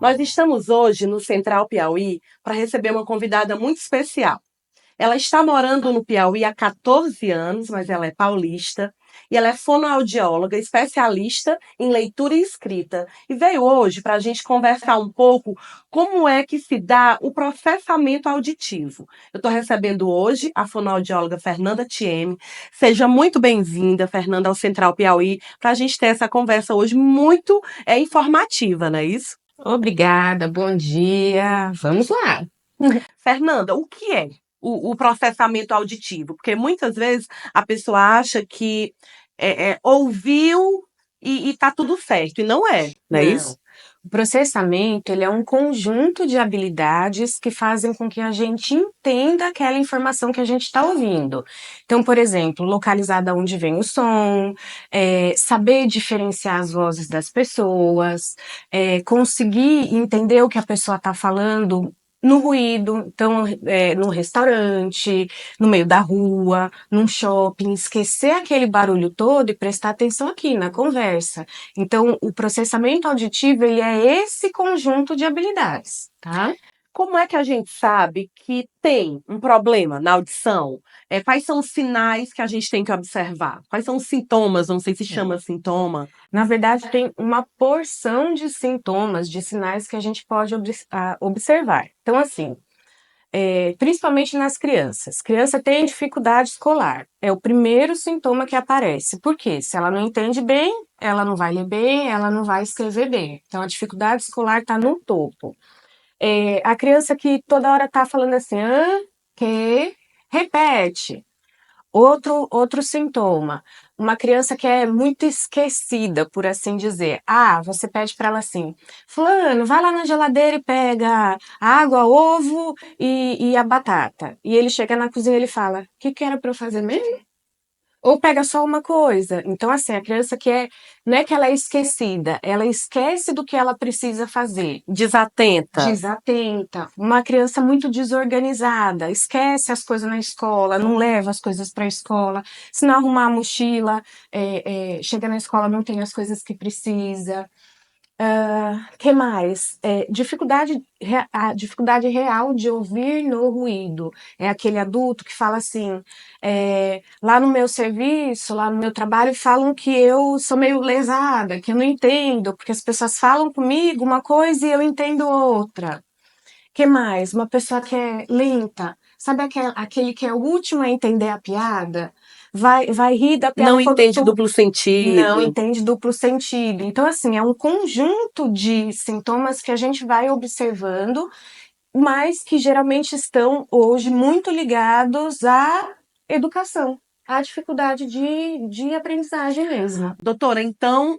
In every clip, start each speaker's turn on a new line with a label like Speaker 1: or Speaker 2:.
Speaker 1: Nós estamos hoje no Central Piauí para receber uma convidada muito especial. Ela está morando no Piauí há 14 anos, mas ela é paulista. E ela é fonoaudióloga, especialista em leitura e escrita. E veio hoje para a gente conversar um pouco como é que se dá o processamento auditivo. Eu estou recebendo hoje a fonoaudióloga Fernanda Thieme. Seja muito bem-vinda, Fernanda, ao Central Piauí, para a gente ter essa conversa hoje muito informativa, não é isso?
Speaker 2: Obrigada, bom dia. Vamos lá.
Speaker 1: Fernanda, o que é o processamento auditivo? Porque muitas vezes a pessoa acha que ouviu e está tudo certo, e não é
Speaker 2: Não.
Speaker 1: isso?
Speaker 2: O processamento, ele é um conjunto de habilidades que fazem com que a gente entenda aquela informação que a gente está ouvindo. Então, por exemplo, localizar de onde vem o som, saber diferenciar as vozes das pessoas, conseguir entender o que a pessoa está falando no ruído, então, no restaurante, no meio da rua, num shopping, esquecer aquele barulho todo e prestar atenção aqui na conversa. Então, o processamento auditivo, ele é esse conjunto de habilidades, tá?
Speaker 1: Como é que a gente sabe que tem um problema na audição? Quais são os sinais que a gente tem que observar? Quais são os sintomas? Não sei se chama sintoma.
Speaker 2: Na verdade, tem uma porção de sintomas, de sinais que a gente pode observar. Então, assim, principalmente nas crianças. Criança tem dificuldade escolar. É o primeiro sintoma que aparece. Por quê? Se ela não entende bem, ela não vai ler bem, ela não vai escrever bem. Então, a dificuldade escolar está no topo. A criança que toda hora tá falando assim, que, repete. Outro sintoma, uma criança que é muito esquecida, por assim dizer. Você pede para ela assim, fulano, vai lá na geladeira e pega água, ovo e a batata. E ele chega na cozinha e ele fala, o que era para eu fazer mesmo? Ou pega só uma coisa. Então, assim, a criança não é que ela é esquecida, ela esquece do que ela precisa fazer.
Speaker 1: Desatenta.
Speaker 2: Desatenta, uma criança muito desorganizada, esquece as coisas na escola, não leva as coisas para a escola, se não arrumar a mochila, chega na escola não tem as coisas que precisa. Que mais? A dificuldade real de ouvir no ruído. É aquele adulto que fala assim, lá no meu serviço, lá no meu trabalho, falam que eu sou meio lesada, que eu não entendo, porque as pessoas falam comigo uma coisa e eu entendo outra. Que mais? Uma pessoa que é lenta. Sabe aquele que é o último a entender a piada? Vai rir da
Speaker 1: Não
Speaker 2: piada quando
Speaker 1: entende
Speaker 2: tu
Speaker 1: duplo
Speaker 2: não
Speaker 1: sentido.
Speaker 2: entende duplo sentido. Então, assim, é um conjunto de sintomas que a gente vai observando, mas que geralmente estão hoje muito ligados à educação, à dificuldade de aprendizagem mesmo.
Speaker 1: Doutora, então,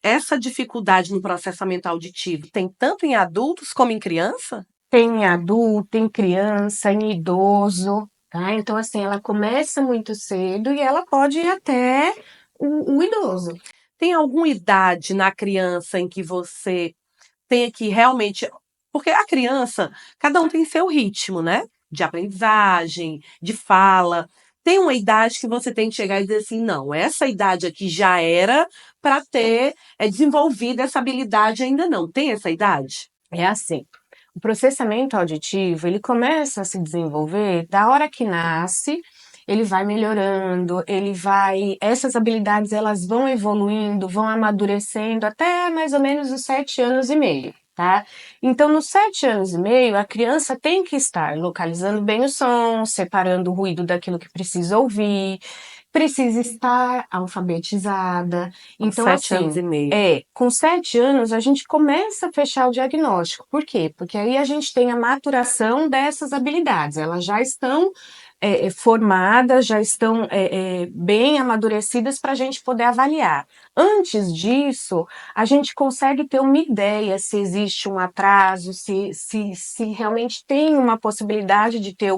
Speaker 1: essa dificuldade no processamento auditivo tem tanto em adultos como em criança?
Speaker 2: Tem em adulto, em criança, em idoso, tá? Então, assim, ela começa muito cedo e ela pode ir até o idoso.
Speaker 1: Tem alguma idade na criança em que você tenha que realmente. Porque a criança, cada um tem seu ritmo, né? De aprendizagem, de fala. Tem uma idade que você tem que chegar e dizer assim: não, essa idade aqui já era para ter desenvolvido essa habilidade, ainda não. Tem essa idade?
Speaker 2: É assim, o processamento auditivo, ele começa a se desenvolver da hora que nasce, ele vai melhorando, essas habilidades elas vão evoluindo, vão amadurecendo até mais ou menos os 7 anos e meio, tá? Então, nos 7 anos e meio, a criança tem que estar localizando bem o som, separando o ruído daquilo que precisa ouvir, precisa estar alfabetizada.
Speaker 1: Com
Speaker 2: Então,
Speaker 1: 7 anos
Speaker 2: assim,
Speaker 1: e meio.
Speaker 2: com 7 anos a gente começa a fechar o diagnóstico. Por quê? Porque aí a gente tem a maturação dessas habilidades. Elas já estão formadas, já estão bem amadurecidas para a gente poder avaliar. Antes disso, a gente consegue ter uma ideia se existe um atraso, se realmente tem uma possibilidade de ter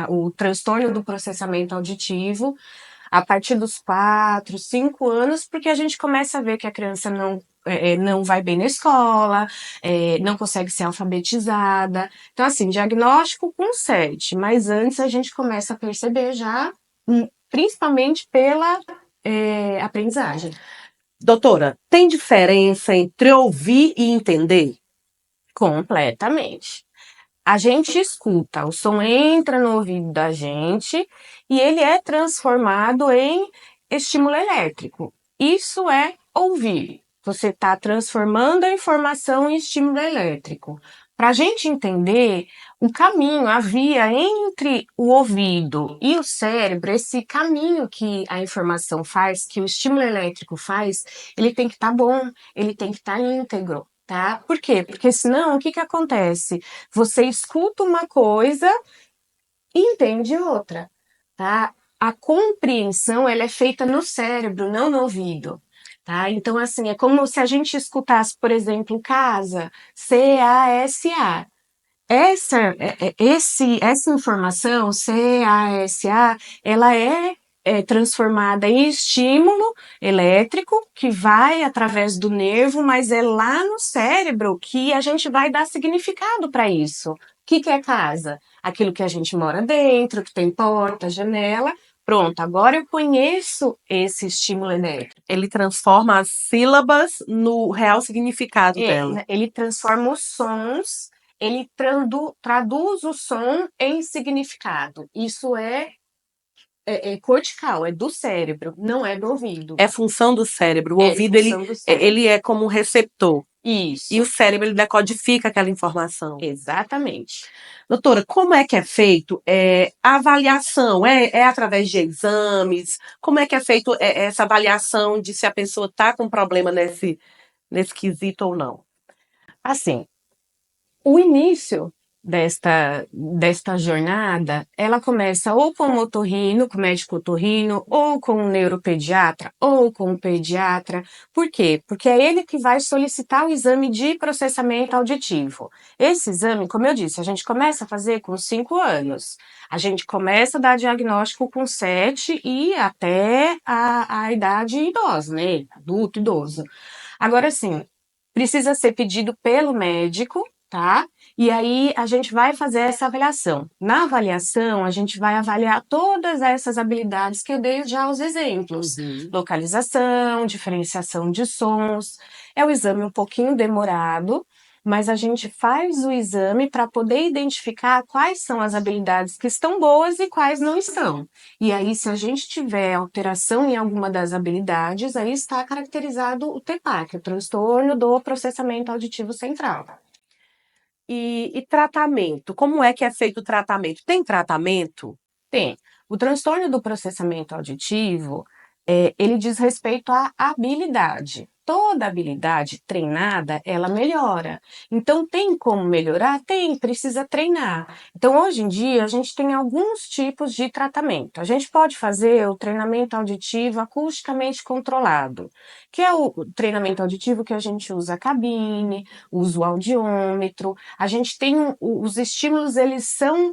Speaker 2: o transtorno do processamento auditivo a partir dos 4, 5 anos, porque a gente começa a ver que a criança não vai bem na escola, não consegue ser alfabetizada. Então, assim, diagnóstico com 7, mas antes a gente começa a perceber já, principalmente pela aprendizagem.
Speaker 1: Doutora, tem diferença entre ouvir e entender?
Speaker 2: Completamente. A gente escuta, o som entra no ouvido da gente e ele é transformado em estímulo elétrico. Isso é ouvir. Você está transformando a informação em estímulo elétrico. Para a gente entender o caminho, a via entre o ouvido e o cérebro, esse caminho que a informação faz, que o estímulo elétrico faz, ele tem que estar bom, ele tem que estar íntegro. Tá? Por quê? Porque senão, o que que acontece? Você escuta uma coisa e entende outra, tá? A compreensão, ela é feita no cérebro, não no ouvido, tá? Então, assim, é como se a gente escutasse, por exemplo, casa, C-A-S-A. Essa informação, CASA, ela é transformada em estímulo elétrico que vai através do nervo, mas é lá no cérebro que a gente vai dar significado para isso. O que é casa? Aquilo que a gente mora dentro, que tem porta, janela. Pronto, agora eu conheço esse estímulo elétrico.
Speaker 1: Ele transforma as sílabas no real significado dela.
Speaker 2: Ele transforma os sons, ele traduz o som em significado. Isso é cortical, é do cérebro, não é do ouvido.
Speaker 1: É função do cérebro. O
Speaker 2: É
Speaker 1: ouvido,
Speaker 2: função do cérebro.
Speaker 1: ele é como um receptor.
Speaker 2: Isso.
Speaker 1: E o cérebro, ele decodifica aquela informação.
Speaker 2: Exatamente.
Speaker 1: Doutora, como é que é feito a avaliação? É através de exames? Como é que é feito essa avaliação de se a pessoa está com problema nesse quesito ou não?
Speaker 2: Assim, o início desta jornada, ela começa ou com o otorrino, com o médico otorrino, ou com o neuropediatra, ou com o pediatra. Por quê? Porque é ele que vai solicitar o exame de processamento auditivo. Esse exame, como eu disse, a gente começa a fazer com 5 anos. A gente começa a dar diagnóstico com 7 e até a idade idosa, né? Adulto, idoso. Agora, sim, precisa ser pedido pelo médico, tá? E aí a gente vai fazer essa avaliação. Na avaliação, a gente vai avaliar todas essas habilidades que eu dei já os exemplos. Localização, diferenciação de sons. É um exame um pouquinho demorado, mas a gente faz o exame para poder identificar quais são as habilidades que estão boas e quais não estão. E aí, se a gente tiver alteração em alguma das habilidades, aí está caracterizado o TPAC, o transtorno do processamento auditivo central.
Speaker 1: E tratamento? Como é que é feito o tratamento? Tem tratamento?
Speaker 2: Tem. O transtorno do processamento auditivo, ele diz respeito à habilidade. Toda habilidade treinada, ela melhora. Então, tem como melhorar? Tem, precisa treinar. Então, hoje em dia, a gente tem alguns tipos de tratamento. A gente pode fazer o treinamento auditivo acusticamente controlado, que é o treinamento auditivo que a gente usa a cabine, usa o audiômetro. A gente tem os estímulos, eles são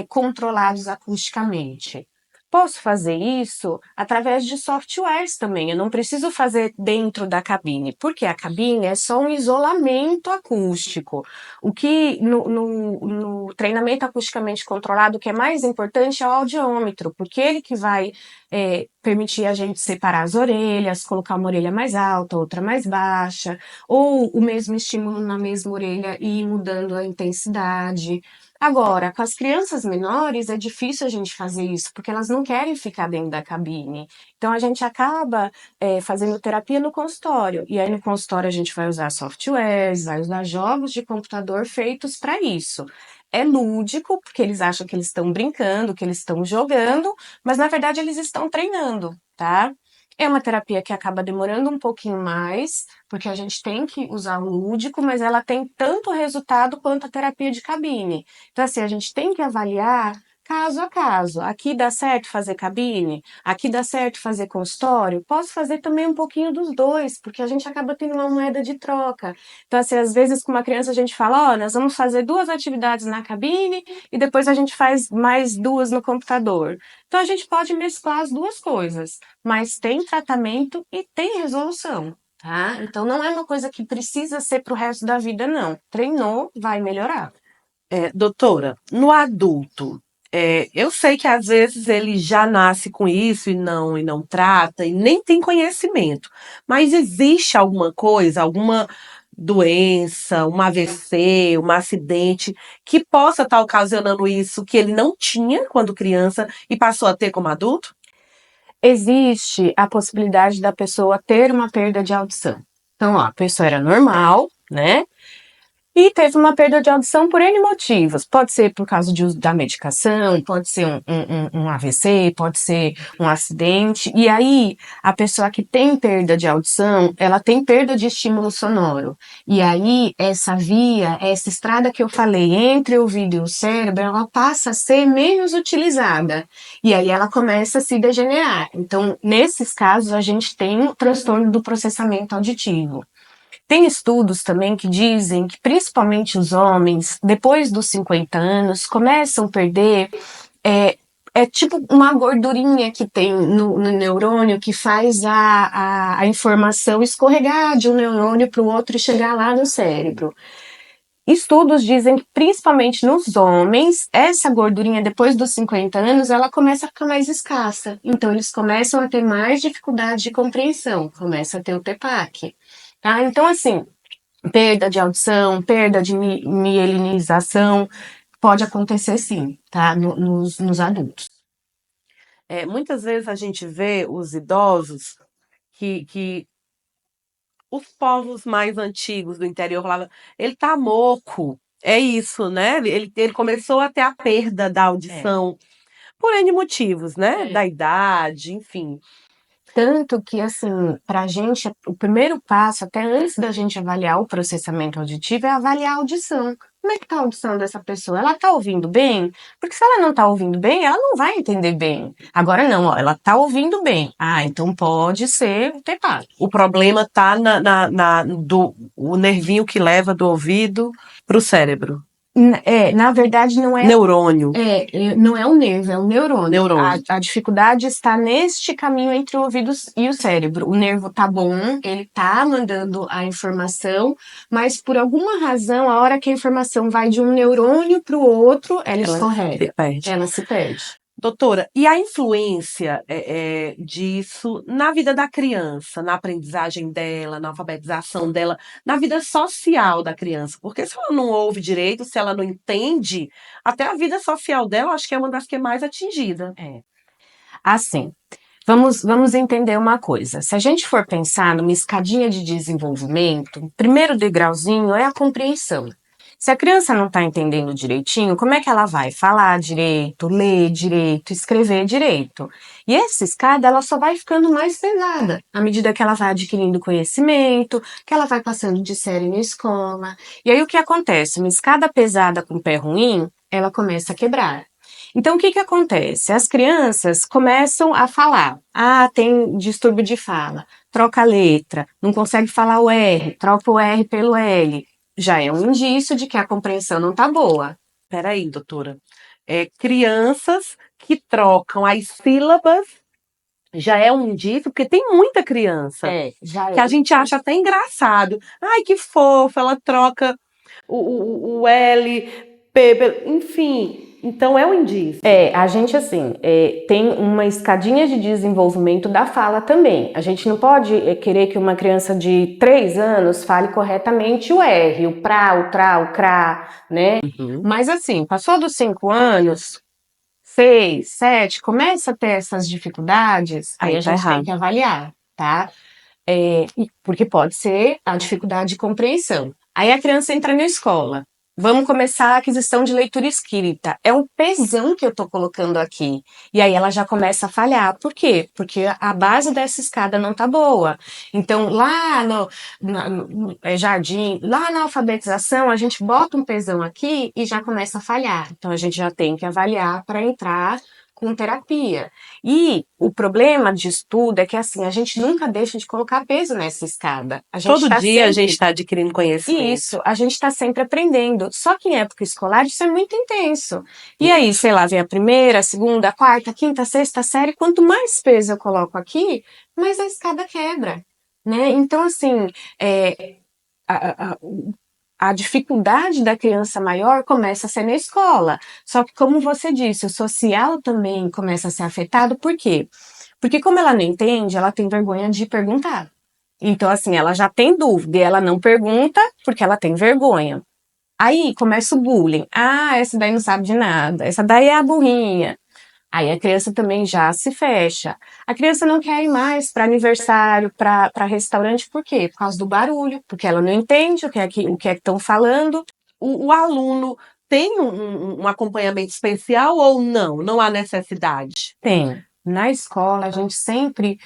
Speaker 2: controlados acusticamente. Posso fazer isso através de softwares também. Eu não preciso fazer dentro da cabine, porque a cabine é só um isolamento acústico. O que no treinamento acusticamente controlado, o que é mais importante é o audiômetro, porque ele que vai permitir a gente separar as orelhas, colocar uma orelha mais alta, outra mais baixa, ou o mesmo estímulo na mesma orelha e ir mudando a intensidade. Agora, com as crianças menores é difícil a gente fazer isso, porque elas não querem ficar dentro da cabine. Então a gente acaba fazendo terapia no consultório. E aí no consultório a gente vai usar softwares, vai usar jogos de computador feitos para isso. É lúdico, porque eles acham que eles estão brincando, que eles estão jogando, mas na verdade eles estão treinando, tá? É uma terapia que acaba demorando um pouquinho mais, porque a gente tem que usar o lúdico, mas ela tem tanto resultado quanto a terapia de cabine. Então, assim, a gente tem que avaliar caso a caso. Aqui dá certo fazer cabine? Aqui dá certo fazer consultório? Posso fazer também um pouquinho dos dois, porque a gente acaba tendo uma moeda de troca. Então, assim, às vezes com uma criança a gente fala, ó, nós vamos fazer 2 atividades na cabine e depois a gente faz mais 2 no computador. Então, a gente pode mesclar as duas coisas, mas tem tratamento e tem resolução. Tá? Então não é uma coisa que precisa ser para o resto da vida, não. Treinou, vai melhorar.
Speaker 1: Doutora, no adulto, eu sei que às vezes ele já nasce com isso e não trata, e nem tem conhecimento. Mas existe alguma coisa, alguma doença, um AVC, um acidente, que possa estar ocasionando isso que ele não tinha quando criança e passou a ter como adulto?
Speaker 2: Existe a possibilidade da pessoa ter uma perda de audição. Então, ó, a pessoa era normal, né? E teve uma perda de audição por N motivos. Pode ser por causa de uso da medicação, pode ser um AVC, pode ser um acidente. E aí, a pessoa que tem perda de audição, ela tem perda de estímulo sonoro. E aí, essa via, essa estrada que eu falei entre o ouvido e o cérebro, ela passa a ser menos utilizada. E aí, ela começa a se degenerar. Então, nesses casos, a gente tem o transtorno do processamento auditivo. Tem estudos também que dizem que principalmente os homens, depois dos 50 anos, começam a perder. É tipo uma gordurinha que tem no neurônio que faz a informação escorregar de um neurônio para o outro e chegar lá no cérebro. Estudos dizem que, principalmente nos homens, essa gordurinha, depois dos 50 anos, ela começa a ficar mais escassa. Então, eles começam a ter mais dificuldade de compreensão, começa a ter o TEPAC. Tá? Então, assim, perda de audição, perda de mielinização, pode acontecer sim, tá? Nos adultos.
Speaker 1: Muitas vezes a gente vê os idosos que os povos mais antigos do interior falavam, ele tá moco. É isso, né? Ele começou a ter a perda da
Speaker 2: É.
Speaker 1: audição por N motivos, né?
Speaker 2: É.
Speaker 1: Da idade, enfim.
Speaker 2: Tanto que, assim, para a gente, o primeiro passo, até antes da gente avaliar o processamento auditivo, é avaliar a audição. Como é que tá a audição dessa pessoa? Ela tá ouvindo bem? Porque se ela não tá ouvindo bem, ela não vai entender bem. Agora não, ó, ela tá ouvindo bem. Ah, então pode ser o TEPAC.
Speaker 1: O problema tá o nervinho que leva do ouvido pro cérebro.
Speaker 2: Na verdade,
Speaker 1: Neurônio.
Speaker 2: não é o nervo, é o neurônio.
Speaker 1: Neurônio.
Speaker 2: A dificuldade está neste caminho entre o ouvido e o cérebro. O nervo tá bom, ele tá mandando a informação, mas por alguma razão, a hora que a informação vai de um neurônio para o outro, ela escorrega.
Speaker 1: Se perde.
Speaker 2: Ela se perde.
Speaker 1: Doutora, e a influência disso na vida da criança, na aprendizagem dela, na alfabetização dela, na vida social da criança? Porque se ela não ouve direito, se ela não entende, até a vida social dela, acho que é uma das que é mais atingida.
Speaker 2: Assim, vamos entender uma coisa. Se a gente for pensar numa escadinha de desenvolvimento, o primeiro degrauzinho é a compreensão. Se a criança não está entendendo direitinho, como é que ela vai falar direito, ler direito, escrever direito? E essa escada, ela só vai ficando mais pesada à medida que ela vai adquirindo conhecimento, que ela vai passando de série na escola. E aí o que acontece? Uma escada pesada com pé ruim, ela começa a quebrar. Então, o que que acontece? As crianças começam a falar. Ah, tem distúrbio de fala. Troca a letra. Não consegue falar o R. Troca o R pelo L. Já é um indício de que a compreensão não tá boa.
Speaker 1: Peraí, doutora. Crianças que trocam as sílabas já é um indício, porque tem muita criança
Speaker 2: Já
Speaker 1: que a gente acha até engraçado. Ai, que fofa, ela troca o L, enfim. Então é um indício.
Speaker 2: A gente assim, tem uma escadinha de desenvolvimento da fala também. A gente não pode querer que uma criança de 3 anos fale corretamente o R, o pra, o tra, o cra, né?
Speaker 1: Uhum.
Speaker 2: Mas assim, passou dos 5 anos, 6, 7, começa a ter essas dificuldades, aí a gente tem que avaliar, tá? Porque pode ser a dificuldade de compreensão. Aí a criança entra na escola. Vamos começar a aquisição de leitura escrita. É um pesão que eu estou colocando aqui. E aí ela já começa a falhar. Por quê? Porque a base dessa escada não está boa. Então, lá no jardim, lá na alfabetização, a gente bota um pesão aqui e já começa a falhar. Então, a gente já tem que avaliar para entrar com terapia. E o problema de estudo é que, assim, a gente nunca deixa de colocar peso nessa escada.
Speaker 1: Todo dia a gente está adquirindo conhecimento.
Speaker 2: Isso, a gente está sempre aprendendo. Só que em época escolar isso é muito intenso. E aí, sei lá, vem a primeira, a segunda, a quarta, a quinta, a sexta série. Quanto mais peso eu coloco aqui, mais a escada quebra, né? Então, assim, a dificuldade da criança maior começa a ser na escola. Só que, como você disse, o social também começa a ser afetado. Por quê? Porque como ela não entende, ela tem vergonha de perguntar. Então, assim, ela já tem dúvida e ela não pergunta porque ela tem vergonha. Aí começa o bullying. Ah, essa daí não sabe de nada. Essa daí é a burrinha. Aí a criança também já se fecha. A criança não quer ir mais para aniversário, para restaurante, por quê? Por causa do barulho, porque ela não entende o que é que estão falando.
Speaker 1: O aluno tem um acompanhamento especial ou não? Não há necessidade?
Speaker 2: Tem. Na escola, a gente sempre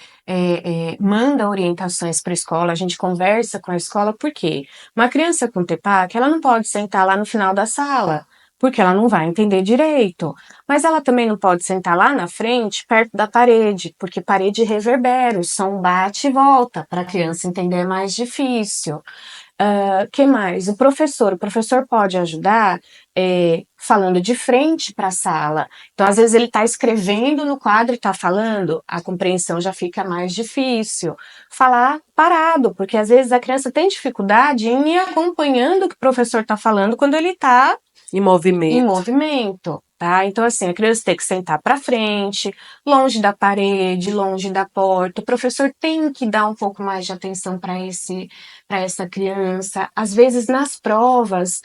Speaker 2: manda orientações para a escola, a gente conversa com a escola, por quê? Uma criança com TEPAC, ela não pode sentar lá no final da sala, porque ela não vai entender direito. Mas ela também não pode sentar lá na frente, perto da parede, porque parede reverbera, o som bate e volta, para a criança entender é mais difícil. Que mais? O professor pode ajudar falando de frente para a sala. Então, às vezes, ele está escrevendo no quadro e está falando, a compreensão já fica mais difícil. Falar parado, porque às vezes a criança tem dificuldade em ir acompanhando o que o professor está falando quando ele está
Speaker 1: Em
Speaker 2: em
Speaker 1: movimento.
Speaker 2: movimento, tá? Então, assim, a criança tem que sentar para frente, longe da parede, longe da porta. O professor tem que dar um pouco mais de atenção para essa criança. Às vezes, nas provas,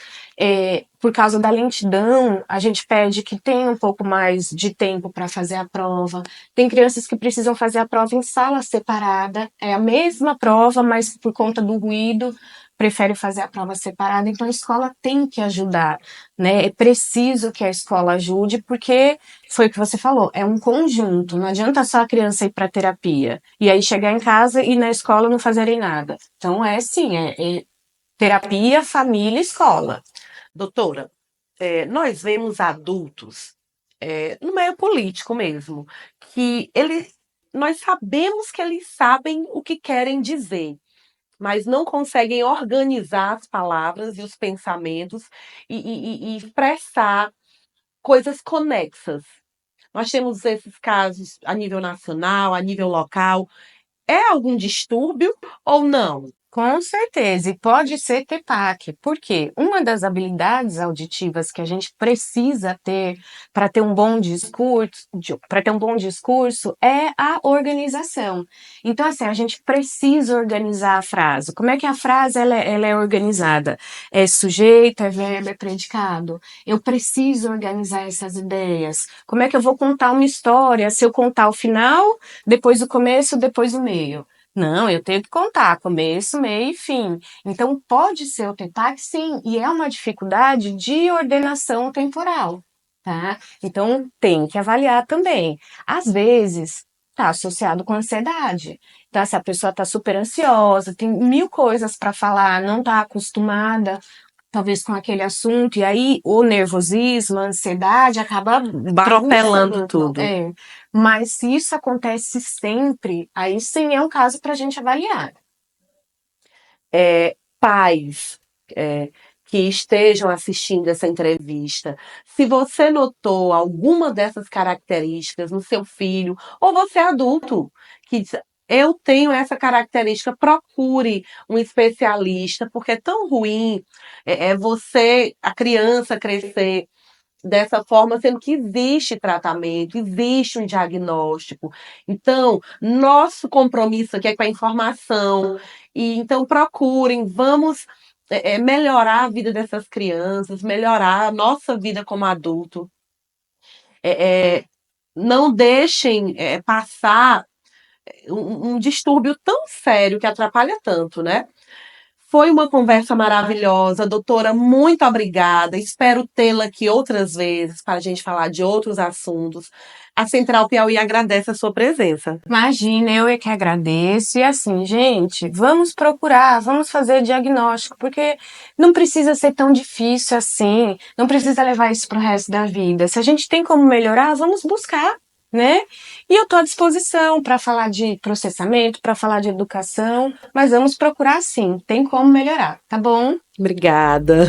Speaker 2: por causa da lentidão, a gente pede que tenha um pouco mais de tempo para fazer a prova. Tem crianças que precisam fazer a prova em sala separada, é a mesma prova, mas por conta do ruído, prefere fazer a prova separada. Então, a escola tem que ajudar, né? É preciso que a escola ajude, porque foi o que você falou, é um conjunto. Não adianta só a criança ir para terapia e aí chegar em casa e na escola não fazerem nada. Então é sim, é terapia, família, escola.
Speaker 1: Doutora, nós vemos adultos, no meio político mesmo, que nós sabemos que eles sabem o que querem dizer, mas não conseguem organizar as palavras e os pensamentos e expressar coisas conexas. Nós temos esses casos a nível nacional, a nível local. É algum distúrbio ou não?
Speaker 2: Com certeza, e pode ser TEPAC, porque uma das habilidades auditivas que a gente precisa ter para ter um bom discurso é a organização. Então, assim, a gente precisa organizar a frase. Como é que a frase ela é organizada? É sujeito, é verbo, é predicado. Eu preciso organizar essas ideias. Como é que eu vou contar uma história se eu contar o final, depois o começo, depois o meio? Não, eu tenho que contar começo, meio e fim. Então, pode ser o TEPAC, sim, e é uma dificuldade de ordenação temporal, tá? Então, tem que avaliar também. Às vezes, está associado com ansiedade. Tá? Se a pessoa está super ansiosa, tem mil coisas para falar, não está acostumada, talvez com aquele assunto, e aí o nervosismo, a ansiedade acaba
Speaker 1: Atropelando
Speaker 2: bagunçando.
Speaker 1: tudo.
Speaker 2: Mas se isso acontece sempre, aí sim é um caso para a gente avaliar.
Speaker 1: Pais que estejam assistindo essa entrevista, se você notou alguma dessas características no seu filho, ou você é adulto, que diz, eu tenho essa característica, procure um especialista, porque é tão ruim você, a criança, crescer dessa forma, sendo que existe tratamento, existe um diagnóstico. Então, nosso compromisso aqui é com a informação. E então procurem, vamos melhorar a vida dessas crianças, melhorar a nossa vida como adulto. Não deixem passar um distúrbio tão sério que atrapalha tanto, né? Foi uma conversa maravilhosa, doutora. Muito obrigada. Espero tê-la aqui outras vezes para a gente falar de outros assuntos. A Central Piauí agradece a sua presença.
Speaker 2: Imagina, eu é que agradeço. E assim, gente, vamos procurar, vamos fazer diagnóstico, porque não precisa ser tão difícil assim, não precisa levar isso para o resto da vida. Se a gente tem como melhorar, vamos buscar, né? E eu estou à disposição para falar de processamento, para falar de educação, mas vamos procurar sim, tem como melhorar, tá bom?
Speaker 1: Obrigada.